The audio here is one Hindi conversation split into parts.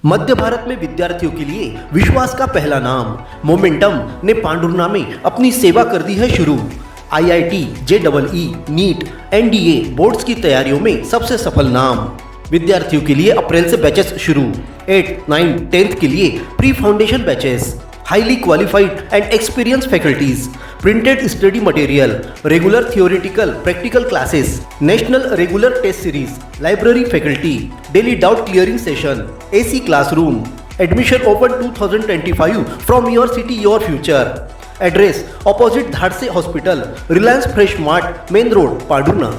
मध्य भारत में विद्यार्थियों के लिए विश्वास का पहला नाम मोमेंटम ने पांडुर्ना में अपनी सेवा कर दी है शुरू। IIT, JEE, NEET, NDA boards की तैयारियों में सबसे सफल नाम। विद्यार्थियों के लिए अप्रैल से बैचेस शुरू। 8, 9, 10th के लिए pre foundation batches. Highly qualified and experience faculties, printed study material, regular theoretical practical classes, national regular test series, library faculty, daily doubt clearing session, AC classroom. Admission open 2025 from your city your future. Address opposite Dhadse hospital, Reliance Fresh Mart, main road, Pandhurna.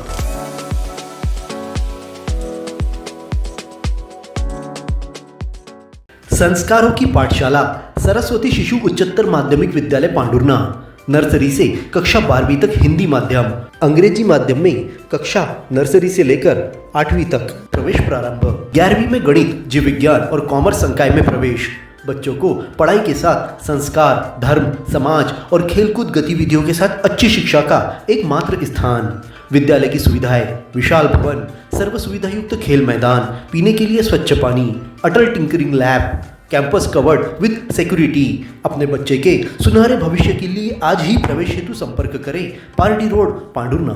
संस्कारों की पाठशाला सरस्वती शिशु उच्चतर माध्यमिक विद्यालय पांडुर्ना। नर्सरी से कक्षा 12वीं तक हिंदी माध्यम, अंग्रेजी माध्यम में कक्षा नर्सरी से लेकर 8वीं तक प्रवेश प्रारंभ। 11वीं में गणित, जीव विज्ञान और कॉमर्स संकाय में प्रवेश। बच्चों को पढ़ाई के साथ संस्कार, धर्म, समाज और खेलकूद गतिविधियों के साथ अच्छी शिक्षा का एकमात्र स्थान। विद्यालय की सुविधाएं: विशाल भवन, सर्व सुविधा युक्त खेल मैदान, पीने के लिए स्वच्छ पानी, Atal tinkering lab, campus covered with security. अपने बच्चे के सुनहरे भविष्य के लिए आज ही प्रवेश हेतु संपर्क करें। Party road, Pandhurna.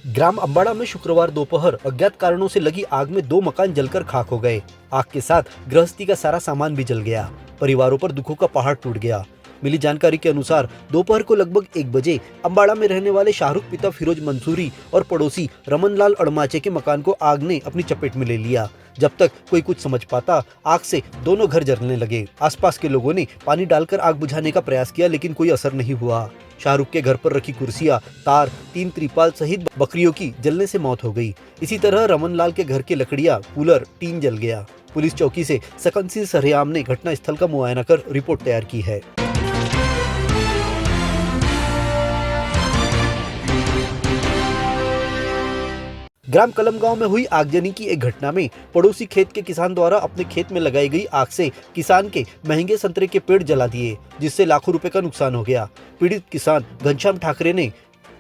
ग्राम अंबाड़ा में शुक्रवार दोपहर अज्ञात कारणों से लगी आग में 2 मकान जलकर खाक हो गए। आग के साथ गृहस्थी का सारा सामान भी जल गया। परिवारों पर दुखों का पहाड़ टूट गया। मिली जानकारी के अनुसार दोपहर को लगभग 1 बजे अंबाड़ा में रहने वाले शाहरुख पिता फिरोज मंसूरी और पड़ोसी रमनलाल अड़माचे के मकान को आग ने अपनी चपेट में ले लिया। जब तक कोई कुछ समझ पाता, आग से दोनों घर जलने लगे। आसपास के लोगों ने पानी डालकर आग बुझाने का प्रयास किया, लेकिन कोई असर नहीं हुआ। शाहरुख के घर पर रखी कुर्सियां, तार, 3 त्रिपाल सहित बकरियों की जलने से मौत हो गई। इसी तरह रमनलाल के घर की लकड़ियां, कूलर, टीन जल गया। पुलिस चौकी से सकन सिंह सरेआम ने घटना स्थल का मुआयना कर रिपोर्ट तैयार की है। ग्राम कलम गांव में हुई आगजनी की एक घटना में पड़ोसी खेत के किसान द्वारा अपने खेत में लगाई गई आग से किसान के महंगे संतरे के पेड़ जला दिए, जिससे लाखों रुपए का नुकसान हो गया। पीड़ित किसान घनश्याम ठाकरे ने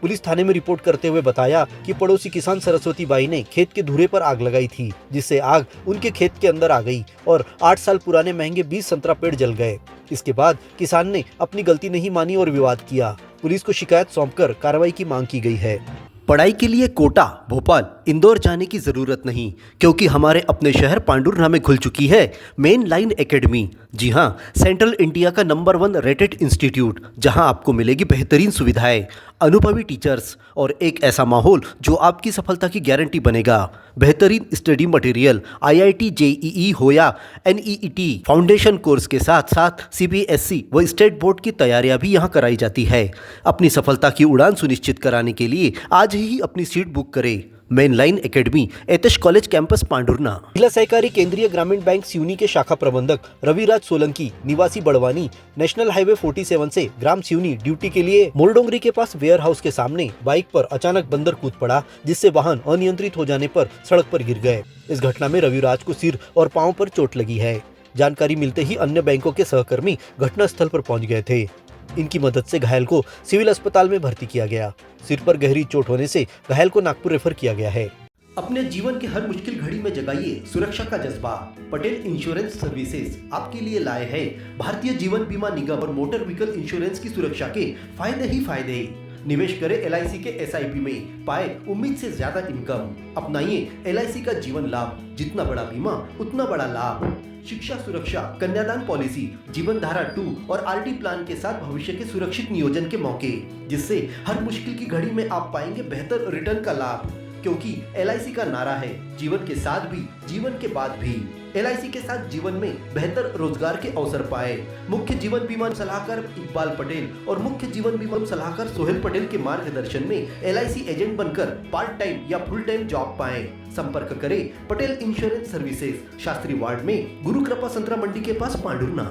पुलिस थाने में रिपोर्ट करते हुए बताया कि पड़ोसी किसान सरस्वती बाई ने खेत के धुरे पर आग लगाई थी, जिससे आग उनके खेत के अंदर आ गई और 8 साल पुराने महंगे 20 संतरा पेड़ जल गए। इसके बाद किसान ने अपनी गलती नहीं मानी और विवाद किया। पुलिस को शिकायत सौंपकर कार्रवाई की मांग की गई है। पढ़ाई के लिए कोटा, भोपाल, इंदौर जाने की जरूरत नहीं, क्योंकि हमारे अपने शहर पांडुर्ना में खुल चुकी है मेन लाइन एकेडमी। जी हाँ, सेंट्रल इंडिया का नंबर 1 रेटेड इंस्टीट्यूट, जहां आपको मिलेगी बेहतरीन सुविधाएं, अनुभवी टीचर्स और एक ऐसा माहौल जो आपकी सफलता की गारंटी बनेगा। बेहतरीन स्टडी मटेरियल, आईआईटी, जेईई हो या एनईईटी फाउंडेशन कोर्स के साथ साथ सीबीएसई व स्टेट बोर्ड की तैयारियां भी यहां कराई जाती है। अपनी सफलता की उड़ान सुनिश्चित कराने के लिए आज ही अपनी सीट बुक करें। मेन लाइन एकेडमी, एतश कॉलेज कैंपस, पांडुर्ना। जिला सहकारी केंद्रीय ग्रामीण बैंक सिवनी के शाखा प्रबंधक रविराज सोलंकी, निवासी बड़वानी, नेशनल हाईवे 47 से ग्राम सिवनी ड्यूटी के लिए मोरडोंगरी के पास वेयर हाउस के सामने बाइक पर अचानक बंदर कूद पड़ा, जिससे वाहन अनियंत्रित हो जाने पर सड़क पर गिर गए। इस घटना में रविराज को सिर और पांव पर चोट लगी है। जानकारी मिलते ही अन्य बैंकों के सहकर्मी घटना स्थल पर पहुंच गए थे। इनकी मदद से घायल को सिविल अस्पताल में भर्ती किया गया। सिर पर गहरी चोट होने से घायल को नागपुर रेफर किया गया है। अपने जीवन की हर मुश्किल घड़ी में जगाइए सुरक्षा का जज्बा। पटेल इंश्योरेंस सर्विसेज आपके लिए लाए हैं भारतीय जीवन बीमा निगम और मोटर व्हीकल इंश्योरेंस की सुरक्षा के फायदे ही फायदे। निवेश करें एलआईसी के एसआईपी में, पाए उम्मीद से ज्यादा इनकम। अपनाइए एलआईसी का जीवन लाभ, जितना बड़ा बीमा उतना बड़ा लाभ। शिक्षा सुरक्षा, कन्यादान पॉलिसी, जीवन धारा 2 और आरडी प्लान के साथ भविष्य के सुरक्षित नियोजन के मौके, जिससे हर मुश्किल की घड़ी में आप पाएंगे बेहतर रिटर्न का लाभ। क्योंकि एलआईसी का नारा है जीवन के साथ भी, जीवन के बाद भी। एलआईसी के साथ जीवन में बेहतर रोजगार के अवसर पाए। मुख्य जीवन बीमा सलाहकार इकबाल पटेल और मुख्य जीवन बीमा सलाहकार सोहेल पटेल के मार्गदर्शन में एलआईसी एजेंट बनकर पार्ट टाइम या फुल टाइम जॉब पाएं। संपर्क करें Patel insurance services, Shastri ward में, गुरु कृपा संतरा मंडी के पास, पांडुर्ना।